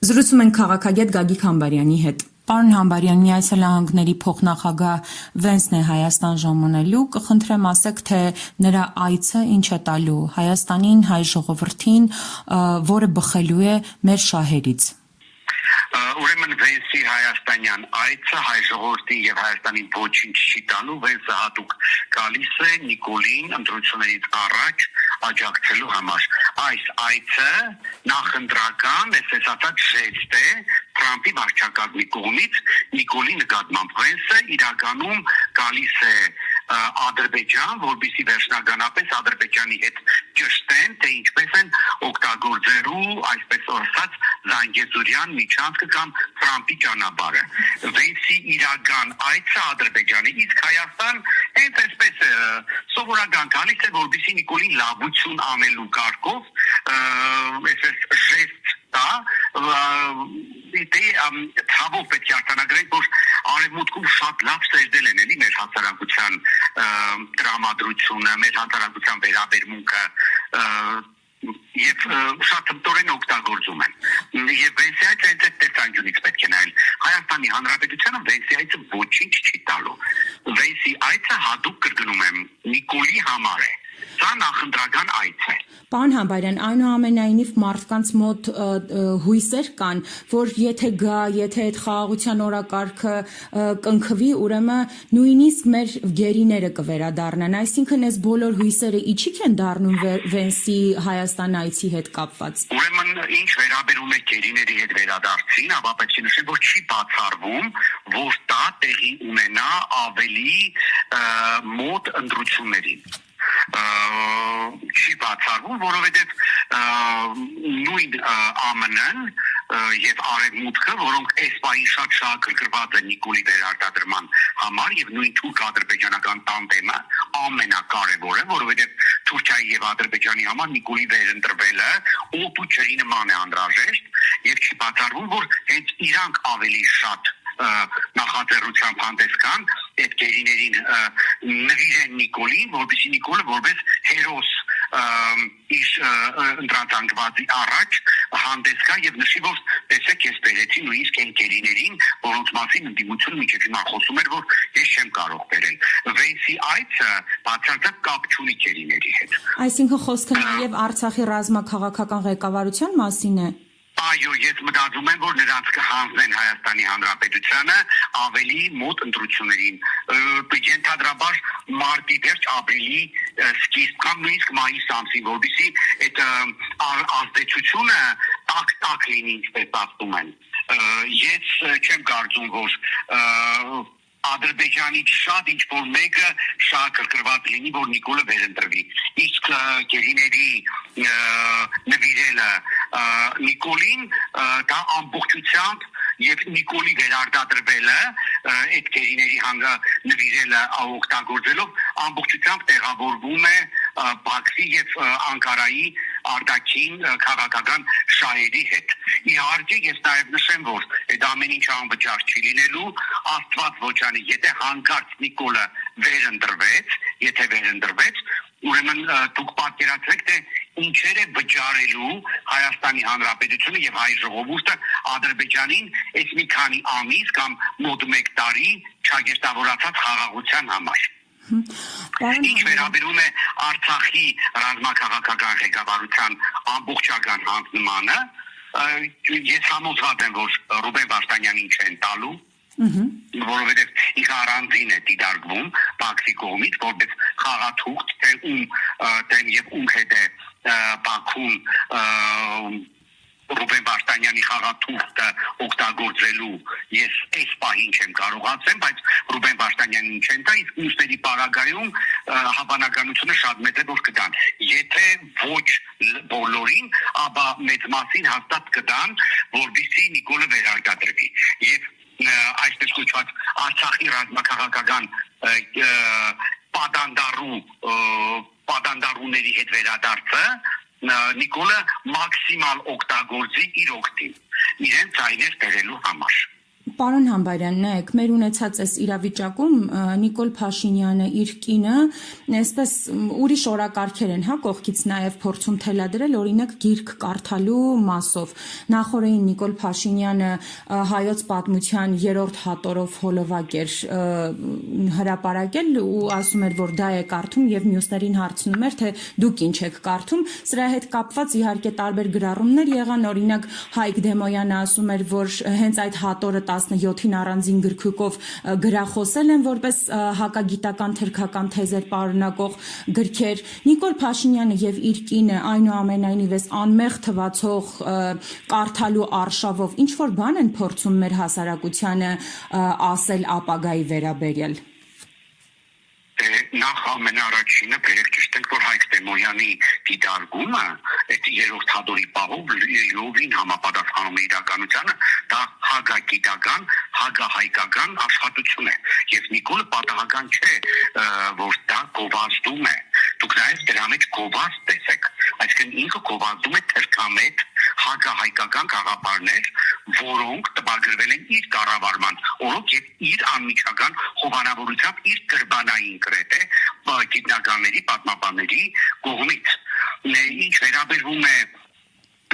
Զրուցում ենք քաղաքագետ Գագիկ Համբարյանի հետ։ Պարոն Համբարյան, Միացյալ Նահանգների փոխնախագահ Վենսն է Հայաստան ժամանելու, կխնդրեմ ասեք, թե նրա այցը ինչ է տալու Հայաստանին, հայ ժողովրդին, որը բխելու է մեր շահերից։ Ուրեմն Վենսի հայաստանյան այցը հայ ժողովրդին եւ Հայաստանին ոչինչ չի տալու, Վենսը հատուկ գալիս է Նիկոլին ընտրություններից առաջ աջակցելու համար։ Այս այցը նախընտրական, այսպես ասած, ժեստ է Թրամփի վարչակազմի կողմից Նիկոլի նկատմամբ։ Վենսը իրականում գալիս է Ադրբեջան, որպեսզի վերջնականապես Ադրբեջանի հետ ճշտեն, թե ինչպես են օգտագործելու, այսպես ասած, Զանգեզուրյան միջանցքը կամ Թրամփի ճանապարհը։ Վենսի իրական այցը Ադրբեջանի, իսկ Հայաստան հենց այսպես սովորական գալիս է, որպեսզի Նիկոլին լավություն անելու կարգով, այսպես ժեստ տա, թավով պետք է արձանագրենք, որ արևմուտքում շատ լավ սերդել են էլի մեր հասարակության տրամադրությունը, մեր հասարակության վերաբերմունքը եւ շատ հմտորեն օգտագործում են։ Եվ Վենսի այցը այդ տեսանկյունից պետք է նայել։ Հայաստանի Հանրապետությանը Վենսի այցը ոչինչ չի տալու։ Վենսի այցը հատուկ կրկնում եմ Նիկոլի համար է։ Սա նախընտրական այց է։ Պարոն Համբարյան, այնուամենայնիվ մարդկանց մոտ հույսեր կան, որ եթե գա, եթե այդ խաղաղության օրակարգը կնքվի, ուրեմն նույնիսկ մեր գերիները կվերադառնան, այսինքն այս բոլոր հույսերը իջիկ են դառնում Վենսի Հայաստան այցի հետ կապված։ Ուրեմն ինչ վերաբերում է գերիների հետ վերադարձին, ապա պետք է նշել, որ չի բացառվում, որ դա տեղի ունենա ավելի մոտ ընտրություններին։ Չի բացառվում, որովհետև նույն ԱՄՆ-ն եւ Արևմուտքը, որոնք այս պահին շատ շահագրգռված են Նիկոլի վերարտադրման համար եւ նույն թուրք-ադրբեջանական տանդեմը ամենակարևորը, որովհետև Թուրքիայի եւ Ադրբեջանի համար Նիկոլի վերընտրվելը օդ ու ջրի նման է անհրաժեշտ եւ չի բացառվում, որ հենց իրանք ավելի շատ նախաձեռնությամբ հանդես գան այդ գերիներին նվիրեն Նիկոլին, որպեսզի Նիկոլը որպես հերոս իր ընտրացանկվածի առաջ հանդես գա եւ նշի, որ տեսեք, ես բերեցի նույնիսկ այն գերիներին, որոնց մասին ընդդիմությունը մինչև հիմա խոսում էր, որ ես չեմ կարող բերել։ Վենսի այցը բացարձակ կապ չունի գերիների հետ։ Այսինքն խոսքը նաեւ Արցախի ռազմաքաղաքական ղեկավարության մասին է։ Այո, ես մտածում եմ, որ նրանց կհանձնեն Հայաստանի Հանրապետությանը ավելի մոտ ընտրություններին, ենթադրաբար մարտի վերջ, ապրիլի սկիզբ կամ նույնիսկ մայիս ամսին, որպեսզի այդ ազդեցությունը տակ լինի, ինչպես ասում են։ Ես չեմ կարծում, որ Ադրբեջանից շատ ինչ-որ մեկը շահագրգռված լինի, որ Նիկոլը վերընտրվի։ Իսկ գերիների նվիրելը Նիկոլին դա ամբողջությամբ եւ Նիկոլի վերարտադրվելը այդ գերիների նվիրելը օգտագործելով ամբողջությամբ տեղավորվում է Բաքվի եւ Անկարայի արտաքին քաղաքական շահերի հետ։ Իհարկե ես նաև նշեմ, որ այդ ամեն ինչը անվճար չի լինելու, Աստված ոչանի, եթե հանկարծ Նիկոլը վերընտրվեց, ուրեմն դուք պատկերացրեք, թե ինչեր է վճարելու Հայաստանի Հանրապետությունը եւ հայ ժողովուրդը Ադրբեջանին այս մի քանի ամիս կամ մոտ 1 տարի չագերտավորացած խաղաղության համար։ Ինչ վերաբերում է Արցախի ռազմաքաղաքական ղեկավարության ամբողջական հանձնմանը, ես համոզված եմ, որ Ռուբեն Վարդանյանին չեն տալու, որովհետև ինքը առանձին է դիտարկվում Բաքվի կողմից, որպես խաղաթուղթ, թե ում եւ ում հետ է Բաքուն Ռուբեն Վարդանյանի խաղաթուղթը օգտագործելու ես այս պահին չեմ կարողացել, բայց Ռուբեն Վարդանյանին չեն տա, իսկ մյուսների պարագայում հավանականությունը շատ մեծ է, որ կտան։ Եթե ոչ բոլորին, ապա մեծ մասին հաստատ կտան, որպեսզի Նիկոլը վերարտադրվի։ Եվ այսպես կոչված Արցախի ռազմաքաղաքական պատանդարուների հետ վերադարձը Նիկոլը մաքսիմալ օգտագործի իր օգտին, իրեն ձայներ բերելու համար։ Պարոն Համբարյան, նայեք, մեր ունեցած այս իրավիճակում Նիկոլ Փաշինյանը իր կինը այսպես ուրիշ օրակարգեր են, հա, կողքից նաև փորձում թելադրել, օրինակ գիրք կարդալու մասով։ Նախորդին Նիկոլ Փաշինյանը հայոց պատմության 3-րդ հատորով հոլովակ էր հրապարակել ու ասում էր, որ դա է կարդում եւ մյուսներին հարցնում էր, թե դուք ինչ եք կարդում։ Սրա հետ կապված իհարկե տարբեր գրառումներ եղան, օրինակ Հայկ Դեմոյանը ասում էր, որ հենց այդ հատորը 17-ին առանձին գրքույկով գրախոսել են որպես հակագիտական թրքական թեզեր պարունակող գրքեր։ Նիկոլ Փաշինյանը եւ իր կինը այնուամենայնիվ էս անմեղ թվացող կարդալու արշավով ինչ որ բան են փորձում մեր հասարակությանը ասել ապագայի վերաբերյալ։ Նախ ամենաառաջինը բերեք ճիշտ ենք, որ Հայկ Դեմոյանի դիտարկումը այդ 3-րդ հատորի պահով լիովին համապատասխանում է իրականությանը, դա հագագիտական, հագահայկական աշխատություն է եւ Նիկոլը պատահական չէ, որ դա գովազդում է։ Դուք նաեւ դրա մեջ գովազդ տեսեք, այսինքն ինքը գովազդում է թրքամետ հագահայկական գաղափարներ, որոնք տպագրվել են իր կառավարման օրոք եւ իր անմիջական հովանավորությամբ իր կրբանային կրեթե գիտնականների, պատմաբանների կողմից։ Ինչ վերաբերվում է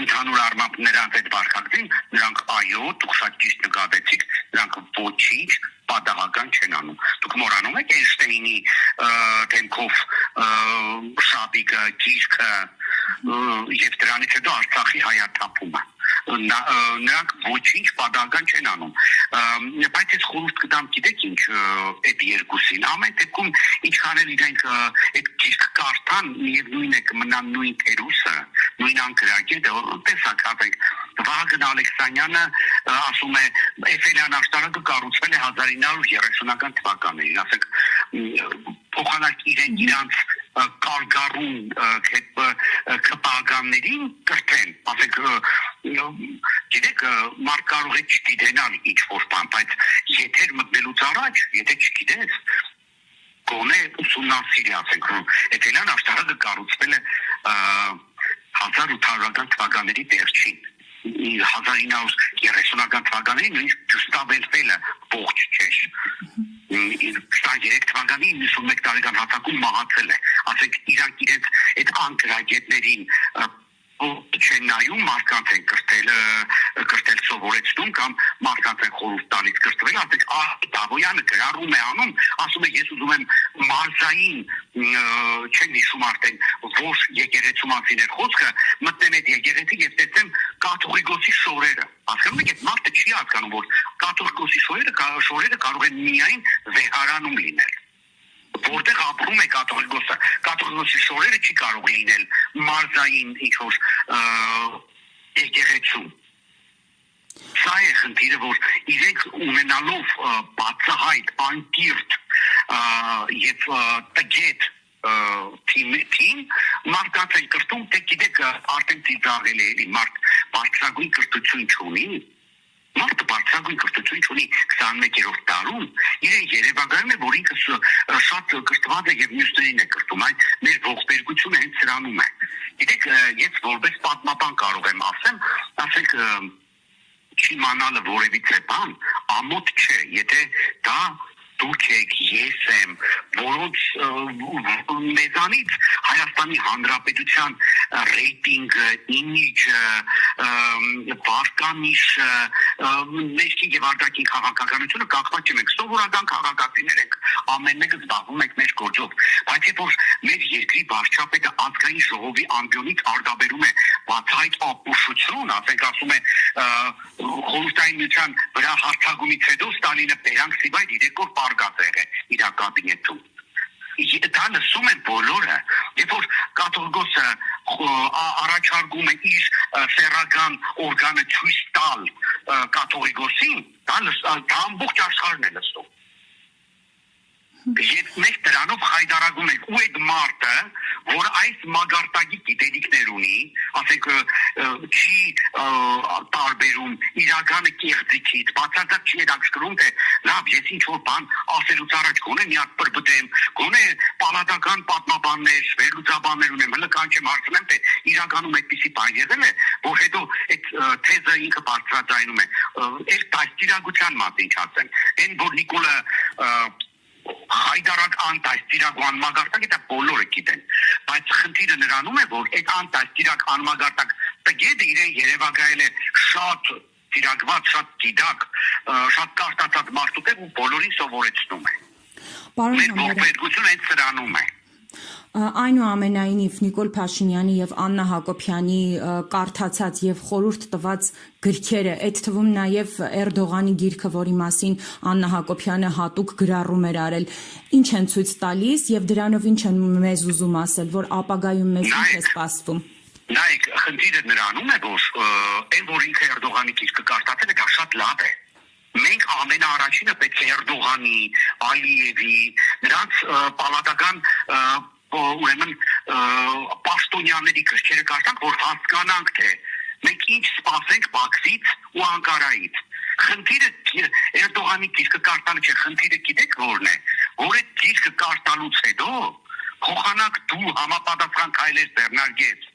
ընդհանուր առմամբ նրանց այդ վարկածին, նրանք այո, դուք շատ ճիշտ նկատեցիք, նրանք ոչինչ պատահական չեն անում։ Դուք մոռանում եք Էյնշտեյնի դեմքով շապիկը, գիրքը եւ դրանից հետո Արցախի հայաթափումը։ Նրանք ոչինչ պատահական չեն անում։ Բայց ես խորհուրդ կտամ, գիտեք ինչ, այդ երկուսին ամեն դեպքում ինչքան էլ իրենք այդ գիրք կարդան, միևնույն է կմնան նույն թերուսը, նույն անկրակետը, տեսակ ասենք Վահագն Ալեքսանյանը ասում է Էֆելյան աշտարակը կառուցվել է 1930-ական թվականներին, ասենք փոխանակ իրենք իրանց կարգառուն կպագաններին կրթեն, ասենք գիտեք, մարդ կարող է չգիտենալ ինչ-որ բան, բայց եթեր մտնելուց առաջ, եթե չգիտես, գոնե ուսումնասիրի, ասենք, Էֆելյան աշտարակը կառուցվել է 1800-ական թվականների վերջին, 1930-ական թվականներին նույնիսկ Գյուստավելֆելը ողջ չէր։ 23 թվականի 91 տարեկան հասակում մահացել է, ասենք իրանք իրենց այդ անկրագետներին չեն նայում, մարդկանց են կրտել սովորեցնում կամ մարդկանց են խորհուրդ տալիս կրտվել, ասենք Դավոյանը գրառում է անում, ասում է ես ուզում եմ մարզային, չեն հիշում արդեն որ եկեղեցու մասին էր խոսքը, մտնեմ այդ եկեղեցի եւ տեսնեմ կաթողիկոսի շորերը, հասկանում եք, այդ մարդը չի հասկանում, որ կաթողիկոսի շորերը կարող են միայն վեհարանում լինել, որտեղ ապրում է կաթողիկոսը, կաթողիկոսի շորերը չի կարող լինել մարզային ինչ-որ եկեղեցու։ Սա է խնդիրը, որ իրենք ունենալով բացահայտ, անկիրթ եւ տգետ թիմ մարդկանց են կրտում, թե գիտեք արդեն ծիծաղել է, մարդ բարձրագույն կրթություն չունի, մարդը բարձրագույն կրթություն չունի 21-րդ դարում, իրեն երևակայում է, որ ինքը շատ կրթված է եւ մյուսներին է կրթում, այն մեր ողբերգությունը հենց սրանում է։ Գիտեք, ես որպես պատմաբան կարող եմ ասենք չիմանալը որևիցե բան ամոթ չէ, եթե դա դուք եք, ես եմ, որոնց մեզանից Հայաստանի Հանրապետության ռեյտինգը, իմիջը, վարկանիշը, ներքին եւ արտաքին քաղաքականությունը կախված չենք, սովորական քաղաքացիներ ենք, ամեն մեկը զբաղվում ենք մեր գործով, բայց երբ որ մեր երկրի վարչապետը ազգային ժողովի ամբիոնից արգաբերում է բացահայտ ապուշություն, ասենք ասում է խորհրդային միության վրա հարձակումից հետո Ստալինը բերանք սիվայր 3 օր պարգած է իր կաբինետում։ Դա լսում են բոլորը, երբ որ կաթողիկոսը առաջարկում է իր սեռական օրգանը ցույց տալ կաթողիկոսին, դա ամբողջ աշխարհն է լսում։ Եվ մենք դրանով հայտարարում ենք ու այդ մարդը, որ այս մագարտակի գիտելիքներ ունի, ասենք չի տարբերում իրականը կեղծիքից, բացարձակ չի հետաքրքրում, թե լավ, ես ինչ որ բան ասելուց առաջ գոնե մի հատ բրբտեմ, գոնե պալատական պատմաբաններ, վերլուծաբաններ ունեմ, հələ կանչեմ հարցնեմ, թե իրականում այդպիսի բան եղել է, որ հետո այդ թեզը ինքը բարձրաձայնում է, այդ դաստիարակության մասին չասեմ, այն որ Նիկոլը հայտարարակ անտաստիրակ անմագարտակ դա բոլորը գիտեն, բայց խնդիրը նրանում է, որ այդ անտաստիրակ անմագարտակ տգեդը իրեն երևակայել է շատ տիրակված, շատ գիտակ, շատ կարտացած մարդուկ է ու բոլորին սովորեցնում է։ Մեր ողբերգությունը այդ սրանում է։ Այնուամենայնիվ Նիկոլ Փաշինյանի եւ Աննա Հակոբյանի կարդացած եւ խորհուրդ տված գրքերը, այդ թվում նաեւ Էրդողանի գիրքը, որի մասին Աննա Հակոբյանը հատուկ գրառում էր արել, ինչ են ցույց տալիս եւ դրանով ինչ են մեզ ուզում ասել, որ ապագայում մեզ ինչ է սպասվում։ Նայեք, խնդիրը նրանում է, որ այն որ ինքը Էրդողանի գիրքը կարդացել է, դա շատ լավ է։ Մենք ամենաառաջինը պետք է Էրդողանի, Ալիևի, նրանց պալատական ուրեմն պաշտոնյաների գրքերը կարդանք, որ հասկանանք, թե մենք ինչ սպասենք Բաքվից ու Անկարայից։ Խնդիրը Էրդողանի գիրքը կարդալը չէ, խնդիրը գիտեք որն է, որ այդ գիրքը կարդալուց հետո փոխանակ դու համապատասխան քայլեր ձեռնարկես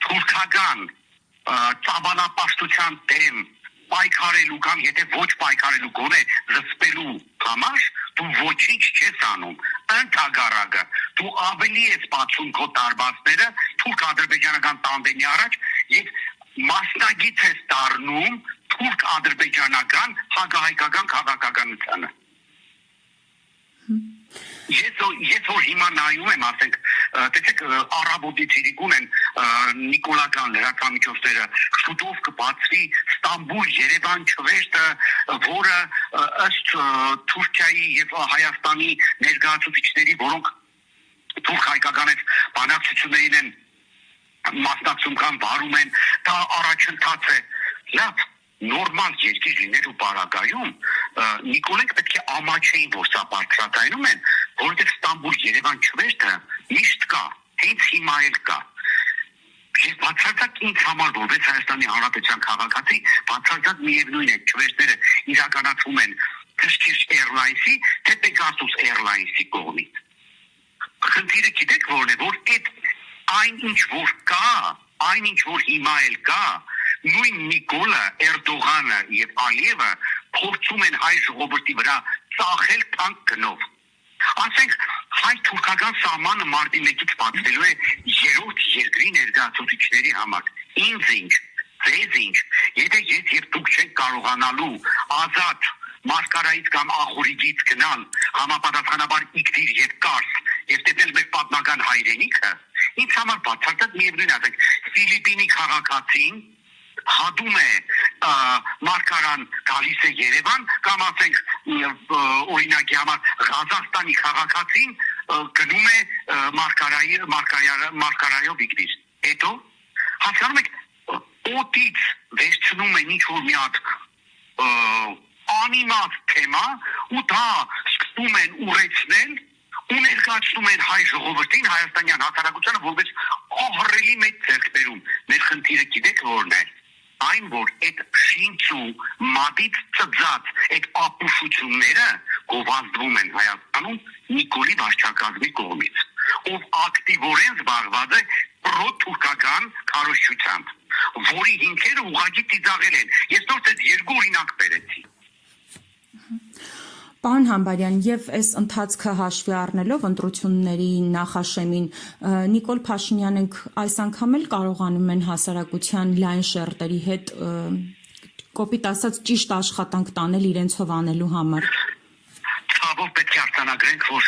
թուրքական ծավալապաշտության դեմ պայքարելու կամ եթե ոչ պայքարելու գոնե զսպելու համար դու ոչինչ չես անում, ընդհակառակը դու ավելի ես բացում քո տարբացները թուրք-ադրբեջանական տանդեմի առաջ եւ մասնագիտ ես դառնում թուրք-ադրբեջանական հակահայկական քաղաքականությանը։ Ես որ հիմա նայում եմ, ասենք, տեսեք, Արաբոդի ցիրիկուն են նիկոլական լրատվամիջոցները, շուտով կբացվի Ստամբուլ-Երևան չվերթը, որը ըստ Թուրքիայի եւ Հայաստանի ներկայացուցիչների, որոնք թուրք-հայկական բանակցություններին են մասնակցում կամ վարում են, դա առաջընթաց է։ Լավ, նորմալ երկիր լինելու պարագայում Նիկոլենք պետք է ամաչեին, որ սա բարձրացնում են, որովհետև Ստամբուլ-Երևան չվերթը միշտ կա, հենց հիմա էլ կա։ Ես բացարձակ ինձ համար որպես Հայաստանի Հանրապետության քաղաքացի, բացարձակ միևնույն է, չվերթները իրականացվում են Turkish Airlines-ի, թե Pegasus Airlines-ի կողմից։ Խնդիրը գիտեք որն է, որ այն ինչ որ կա, այն ինչ որ հիմա էլ կա, նույն Նիկոլը, Էրդողանը եւ Ալիևը փորձում են հայ ժողովրդի վրա ծախել թանկ գնով։ Ասենք հայ-թուրքական սահմանը մարտի 1-ից բացվելու է երրորդ երկրի ներկայացուցիչների համար։ Ինձ ինչ, ձեզ ինչ, եթե ես եւ դուք չեք կարողանալու ազատ Մարկարայից կամ Ախուրիից գնալ համապատասխանաբար Իգդիր եւ Կարս եւ տեսնել մեր պատմական հայրենիքը, ինձ համար բացարձակ միևնույն է, ասենք Ֆիլիպինի քաղաքացին հադում է Մարկարան գալիս է Երևան կամ ասենք օրինակի համար Ղազախստանի քաղաքացին գնում է Մարկարայով Իգդիր։ Հետո հասկանում եք օտից վերցնում են ինչ որ մի հատ անիմաց թեմա ու դա սկսում են ուղեցնել ու ներկայացնում են հայ ժողովրդին, հայաստանյան հասարակությանը որպես ահռելի մեծ ձեռքբերում։ Մեր խնդիրը գիտեք որն է։ Այն որ այդ շինչ ու մատից ծծած այդ ապուշությունները գովազդվում են Հայաստանում Նիկոլի վարչակազմի կողմից, ով ակտիվորեն զբաղված է պրոթուրքական քարոզչությամբ, որի հիմքերը ուղղակի ծիծաղել են։ Ես նոր այդ երկու օրինակ բերեցի։ Պարոն Համբարյան, եւ այս ընթացքը հաշվի առնելով ընտրությունների նախաշեմին Նիկոլ Փաշինյանն այս անգամ էլ կարողանում են հասարակության լայն շերտերի հետ կոպիտ ասած ճիշտ աշխատանք տանել իրենցով անելու համար։ Ցավով պետք է արձանագրենք, որ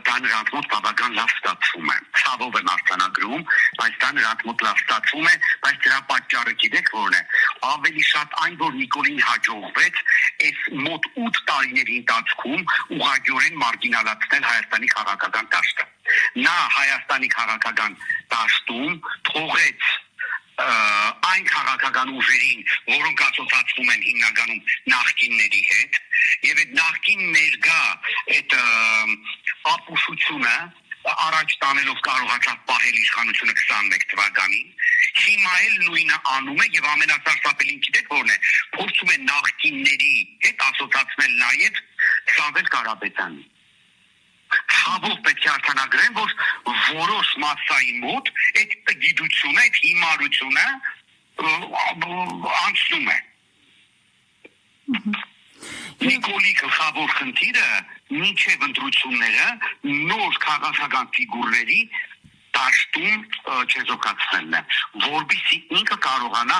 դա նրանց մոտ բավական լավ ստացվում է։ Ցավով եմ արձանագրում, բայց դա նրանց մոտ լավ ստացվում է, բայց դրա պատճառը գիտեք որն է։ Ավելի շատ այն, որ Նիկոլին հաջողվեց այս մոտ 8 տարիների ընթացքում ուղղակիորեն մարգինալացնել Հայաստանի քաղաքական դաշտը։ Նա Հայաստանի քաղաքական դաշտում թողեց այն քաղաքական ուժերին, որոնք ասոցացվում են հիմնականում նախկինների հետ, եւ այդ նախկին ներկա այդ ապուշությունը առաջ տանելով կարողացավ պահել իշխանությունը 21 թվականին, հիմա էլ նույնը անում է եւ ամենասարսափելին գիտեք որն է, փորձում է նախկինների հետ ասոցացնել նաեւ Սամվել Կարապետյանին։ Ցավով պետք է արձանագրեմ, որ որոշ մասսայի մոտ այդ գիտությունը, այդ հիմարությունը անցնում է։ Նիկոլի գլխավոր խնդիրը մինչև ընտրությունները նոր քաղաքական ֆիգուրների դաշտում չեզոքացնելն է, որբիսի ինքը կարողանա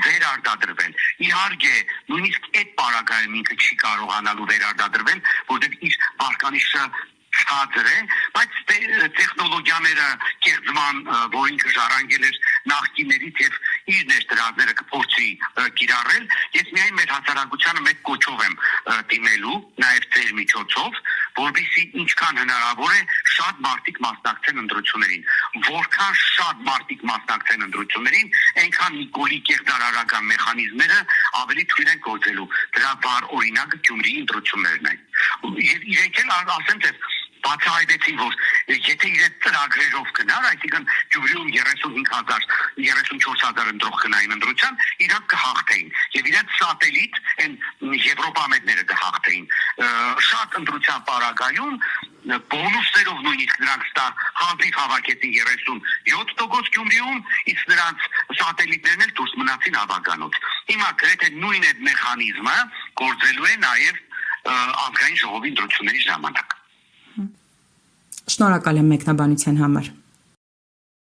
վերարտադրվել։ Իհարկե, նույնիսկ այդ պարագայում ինքը չի կարողանալու վերարտադրվել, որտեղ իր բարկանիշը ցածր է, բայց տեխնոլոգիաները կեղծման, որ ինքը ժառանգել էր նախկիներից եւ իր ներդրածները կփորձի կիրառել, ես միայն մեր հասարակությանը մեկ կոչով եմ դիմելու, նաեւ ձեր միջոցով, որովհետեւ ինչքան հնարավոր է շատ մարդիկ մասնակցեն ընտրություններին, որքան շատ մարդիկ մասնակցեն ընտրություններին, այնքան Նիկոլի կեղծարարական մեխանիզմները ավելի թույլ են գործելու։ Դրա բար օրինակը Գյումրիի ընտրություններն են։ Եվ իրենք էլ ասեմ թե բացահայտեցին, որ եթե իրենց ծրագրերով գնար, այսինքն Գյումրիում 35,000, 34,000 ընտրող գնային ընտրության, իրանք կհաղթեին եւ իրենց սատելիտ այն եվրոպամետները կհաղթեին։ Շատ ընտրության պարագայում բոնուսներով նույնիսկ նրանք հազիվ հավաքեցին 37% Գյումրիում, իսկ նրանց սատելիտներն էլ դուրս մնացին ավականոց։ Հիմա գրեթե նույն այդ մեխանիզմը գործելու է նաեւ ազգային ժողովի ընտրությունների ժամանակ։ Շնորհակալ եմ մեկնաբանության համար։